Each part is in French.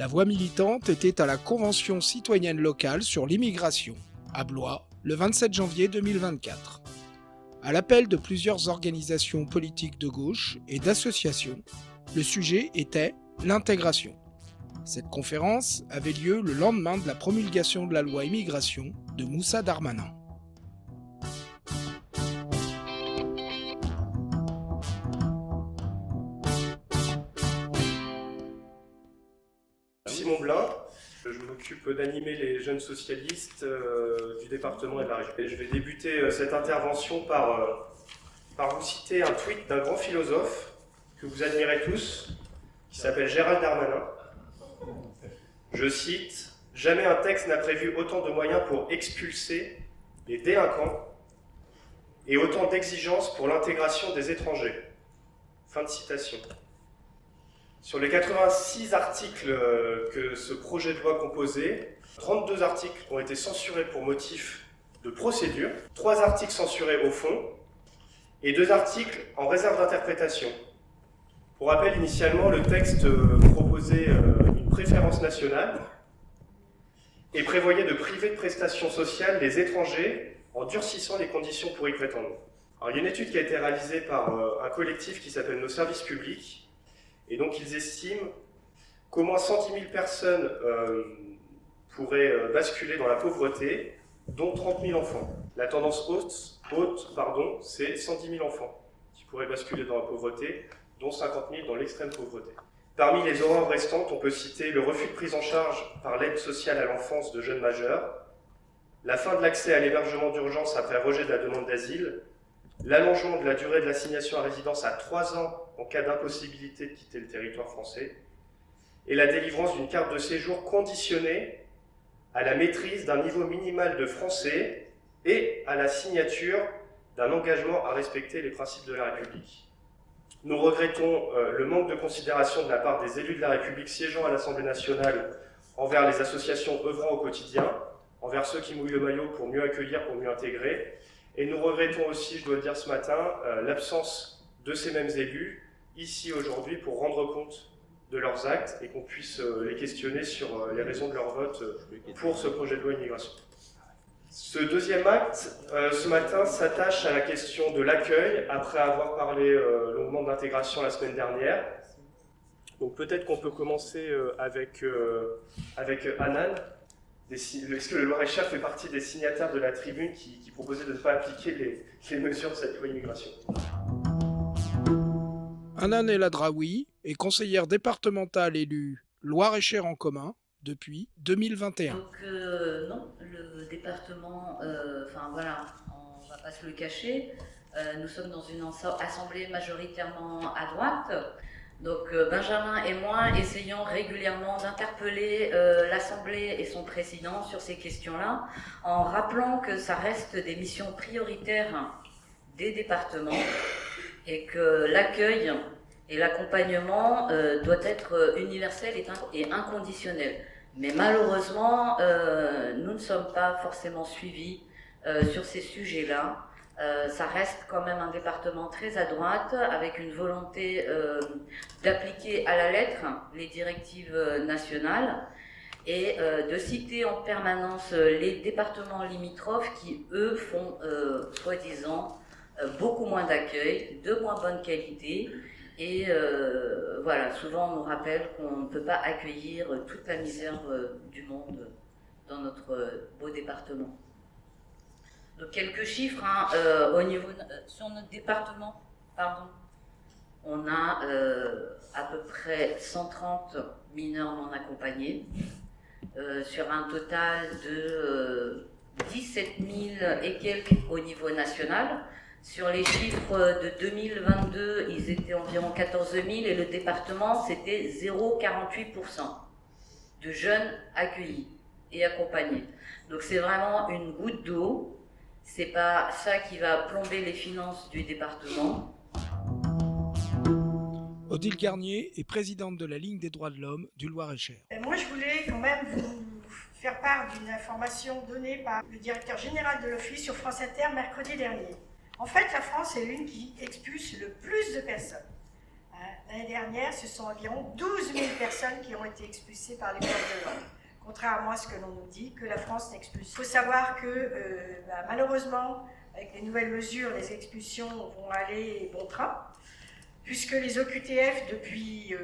La voix militante était à la Convention citoyenne locale sur l'immigration, à Blois, le 27 janvier 2024. À l'appel de plusieurs organisations politiques de gauche et d'associations, le sujet était l'intégration. Cette conférence avait lieu le lendemain de la promulgation de la loi immigration de Moussa Darmanin. Simon Blin, je m'occupe d'animer les jeunes socialistes du département et de la région. Et je vais débuter cette intervention par vous citer un tweet d'un grand philosophe que vous admirez tous, qui s'appelle Gérald Darmanin. Je cite « Jamais un texte n'a prévu autant de moyens pour expulser les délinquants et autant d'exigences pour l'intégration des étrangers. » Fin de citation. Sur les 86 articles que ce projet de loi composait, 32 articles ont été censurés pour motif de procédure, 3 articles censurés au fond et 2 articles en réserve d'interprétation. Pour rappel, initialement, le texte proposait une préférence nationale et prévoyait de priver de prestations sociales les étrangers en durcissant les conditions pour y prétendre. Alors, il y a une étude qui a été réalisée par un collectif qui s'appelle Nos Services Publics. Et donc, ils estiment qu'au moins 110 000 personnes pourraient basculer dans la pauvreté, dont 30 000 enfants. La tendance haute, c'est 110 000 enfants qui pourraient basculer dans la pauvreté, dont 50 000 dans l'extrême pauvreté. Parmi les horreurs restantes, on peut citer le refus de prise en charge par l'aide sociale à l'enfance de jeunes majeurs, la fin de l'accès à l'hébergement d'urgence après rejet de la demande d'asile, l'allongement de la durée de l'assignation à résidence à 3 ans en cas d'impossibilité de quitter le territoire français, et la délivrance d'une carte de séjour conditionnée à la maîtrise d'un niveau minimal de français et à la signature d'un engagement à respecter les principes de la République. Nous regrettons le manque de considération de la part des élus de la République siégeant à l'Assemblée nationale envers les associations œuvrant au quotidien, envers ceux qui mouillent le maillot pour mieux accueillir, pour mieux intégrer. Et nous regrettons aussi, je dois le dire ce matin, l'absence de ces mêmes élus ici aujourd'hui pour rendre compte de leurs actes et qu'on puisse les questionner sur les raisons de leur vote pour ce projet de loi immigration. Ce deuxième acte, ce matin, s'attache à la question de l'accueil, après avoir parlé longuement d'intégration la semaine dernière. Donc peut-être qu'on peut commencer avec Anan. Est-ce que le Loir-et-Cher fait partie des signataires de la tribune qui proposait de ne pas appliquer les mesures de cette loi immigration? Hanan El Hadraoui est conseillère départementale élue Loir-et-Cher en commun depuis 2021. Donc non, le département, voilà, on ne va pas se le cacher, nous sommes dans une assemblée majoritairement à droite. Donc Benjamin et moi essayons régulièrement d'interpeller l'Assemblée et son président sur ces questions-là, en rappelant que ça reste des missions prioritaires des départements et que l'accueil et l'accompagnement doit être universel et inconditionnel. Mais malheureusement, nous ne sommes pas forcément suivis sur ces sujets-là. Ça reste quand même un département très à droite, avec une volonté d'appliquer à la lettre les directives nationales et de citer en permanence les départements limitrophes qui, eux, font, soi-disant, beaucoup moins d'accueil, de moins bonne qualité. Et voilà, souvent on nous rappelle qu'on ne peut pas accueillir toute la misère du monde dans notre beau département. Donc quelques chiffres au niveau sur notre département, on a à peu près 130 mineurs non accompagnés sur un total de 17 000 et quelques au niveau national. Sur les chiffres de 2022, ils étaient environ 14 000 et le département, c'était 0,48% de jeunes accueillis et accompagnés. Donc c'est vraiment une goutte d'eau. C'est pas ça qui va plomber les finances du département. Odile Garnier est présidente de la Ligue des droits de l'homme du Loir-et-Cher. Moi, je voulais quand même vous faire part d'une information donnée par le directeur général de l'Office sur France Inter mercredi dernier. En fait, la France est l'une qui expulse le plus de personnes. L'année dernière, ce sont environ 12 000 personnes qui ont été expulsées par les forces de l'ordre. Contrairement à ce que l'on nous dit, que la France n'expulse. Il faut savoir que malheureusement, avec les nouvelles mesures, les expulsions vont aller bon train, puisque les OQTF, depuis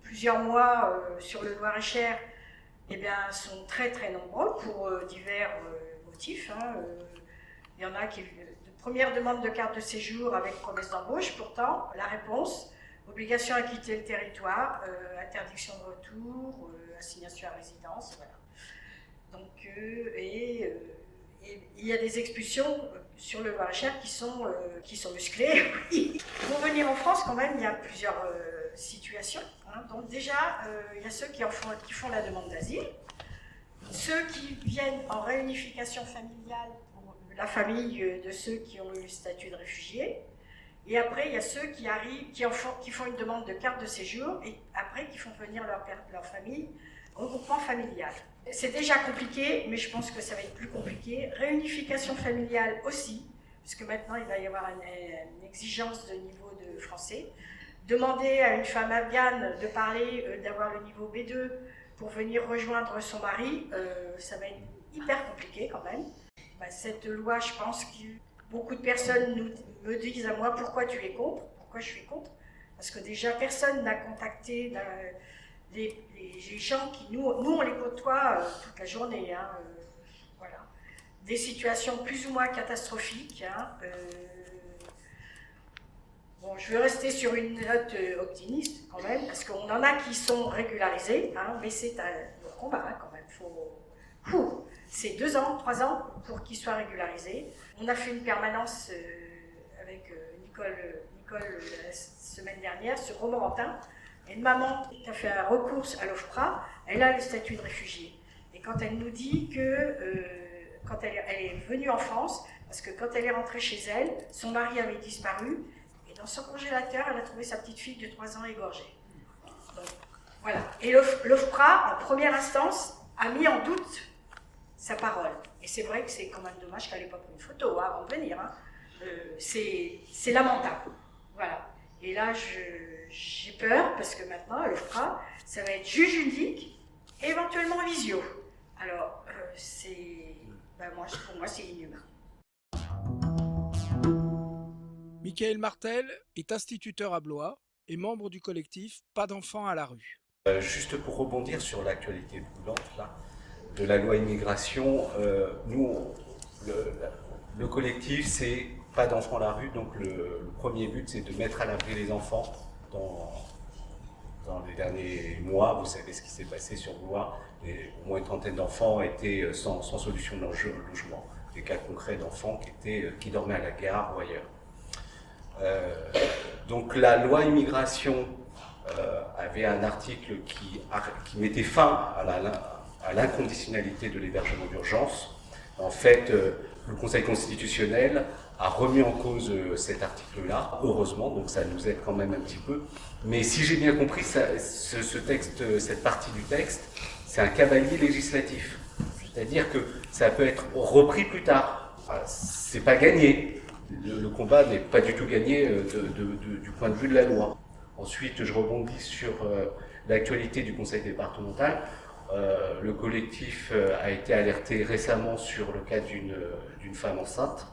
plusieurs mois sur le Loir-et-Cher, eh bien, sont très très nombreux pour divers motifs. Il y en a qui de première demande de carte de séjour avec promesse d'embauche, pourtant la réponse, obligation à quitter le territoire, interdiction de retour, assignation à résidence, voilà. Donc, il y a des expulsions sur le Loir-et-Cher qui sont musclées. Pour venir en France, quand même, il y a plusieurs situations. Donc déjà, il y a ceux qui font la demande d'asile, ceux qui viennent en réunification familiale pour la famille de ceux qui ont eu le statut de réfugié, et après il y a ceux qui arrivent, qui font une demande de carte de séjour, et après qui font venir leur famille, regroupement familial. C'est déjà compliqué, mais je pense que ça va être plus compliqué. Réunification familiale aussi, parce que maintenant il va y avoir une exigence de niveau de français. Demander à une femme afghane de parler, d'avoir le niveau B2 pour venir rejoindre son mari, ça va être hyper compliqué quand même. Cette loi, je pense que beaucoup de personnes me disent à moi pourquoi tu es contre, pourquoi je suis contre, parce que déjà personne n'a contacté les gens qui, nous on les côtoie toute la journée, voilà. Des situations plus ou moins catastrophiques. Bon, je vais rester sur une note optimiste quand même, parce qu'on en a qui sont régularisés, mais c'est un combat quand même. C'est 2 ans, 3 ans pour qu'ils soient régularisés. On a fait une permanence avec Nicole la semaine dernière sur Romorantin. Une maman qui a fait un recours à l'OFPRA, elle a le statut de réfugié. Et quand elle nous dit que quand elle est venue en France, parce que quand elle est rentrée chez elle, son mari avait disparu, et dans son congélateur, elle a trouvé sa petite fille de 3 ans égorgée. Donc, voilà. Et l'OFPRA, en première instance, a mis en doute sa parole. Et c'est vrai que c'est quand même dommage qu'elle n'ait pas pris une photo avant de venir. C'est lamentable. Voilà. Et là, j'ai peur, parce que maintenant, l'OFPRA, ça va être juge unique, éventuellement visio. Alors, pour moi, c'est inhumain. Michael Martel est instituteur à Blois et membre du collectif Pas d'enfants à la rue. Juste pour rebondir sur l'actualité brûlante là, de la loi immigration, nous, le collectif, c'est Pas d'enfants à la rue, donc le premier but, c'est de mettre à l'abri les enfants. Dans les derniers mois, vous savez ce qui s'est passé sur Blois, au moins une trentaine d'enfants étaient sans solution de logement, des cas concrets d'enfants qui dormaient à la gare ou ailleurs. Donc la loi immigration avait un article qui mettait fin à l'inconditionnalité de l'hébergement d'urgence. En fait, le Conseil constitutionnel a remis en cause cet article-là, heureusement, donc ça nous aide quand même un petit peu. Mais si j'ai bien compris, ce texte, cette partie du texte, c'est un cavalier législatif. C'est-à-dire que ça peut être repris plus tard. C'est pas gagné. Le combat n'est pas du tout gagné du point de vue de la loi. Ensuite, je rebondis sur l'actualité du conseil départemental. Le collectif a été alerté récemment sur le cas d'une femme enceinte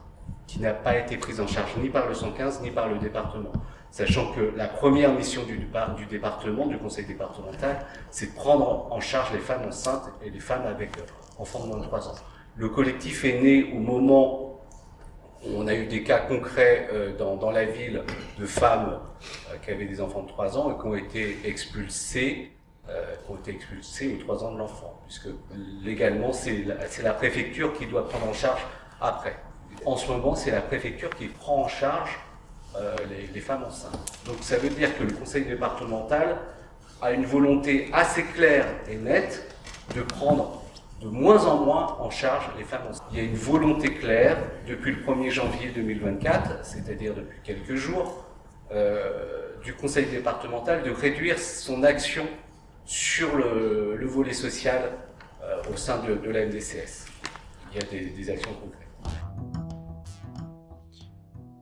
qui n'a pas été prise en charge ni par le 115 ni par le département. Sachant que la première mission du département, du conseil départemental, c'est de prendre en charge les femmes enceintes et les femmes avec enfants de moins de 3 ans. Le collectif est né au moment où on a eu des cas concrets dans la ville de femmes qui avaient des enfants de 3 ans et qui ont été expulsées aux 3 ans de l'enfant, puisque légalement c'est la préfecture qui doit prendre en charge après. En ce moment, c'est la préfecture qui prend en charge les femmes enceintes. Donc ça veut dire que le conseil départemental a une volonté assez claire et nette de prendre de moins en moins en charge les femmes enceintes. Il y a une volonté claire depuis le 1er janvier 2024, c'est-à-dire depuis quelques jours, du conseil départemental de réduire son action sur le volet social au sein de la MDCS. Il y a des actions concrètes.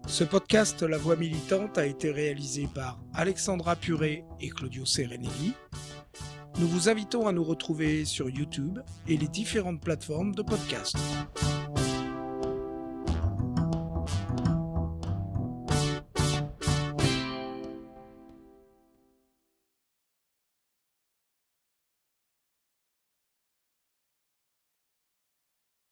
Ce podcast La Voix militante a été réalisé par Alexandra Puré et Claudio Serenelli. Nous vous invitons à nous retrouver sur YouTube et les différentes plateformes de podcast.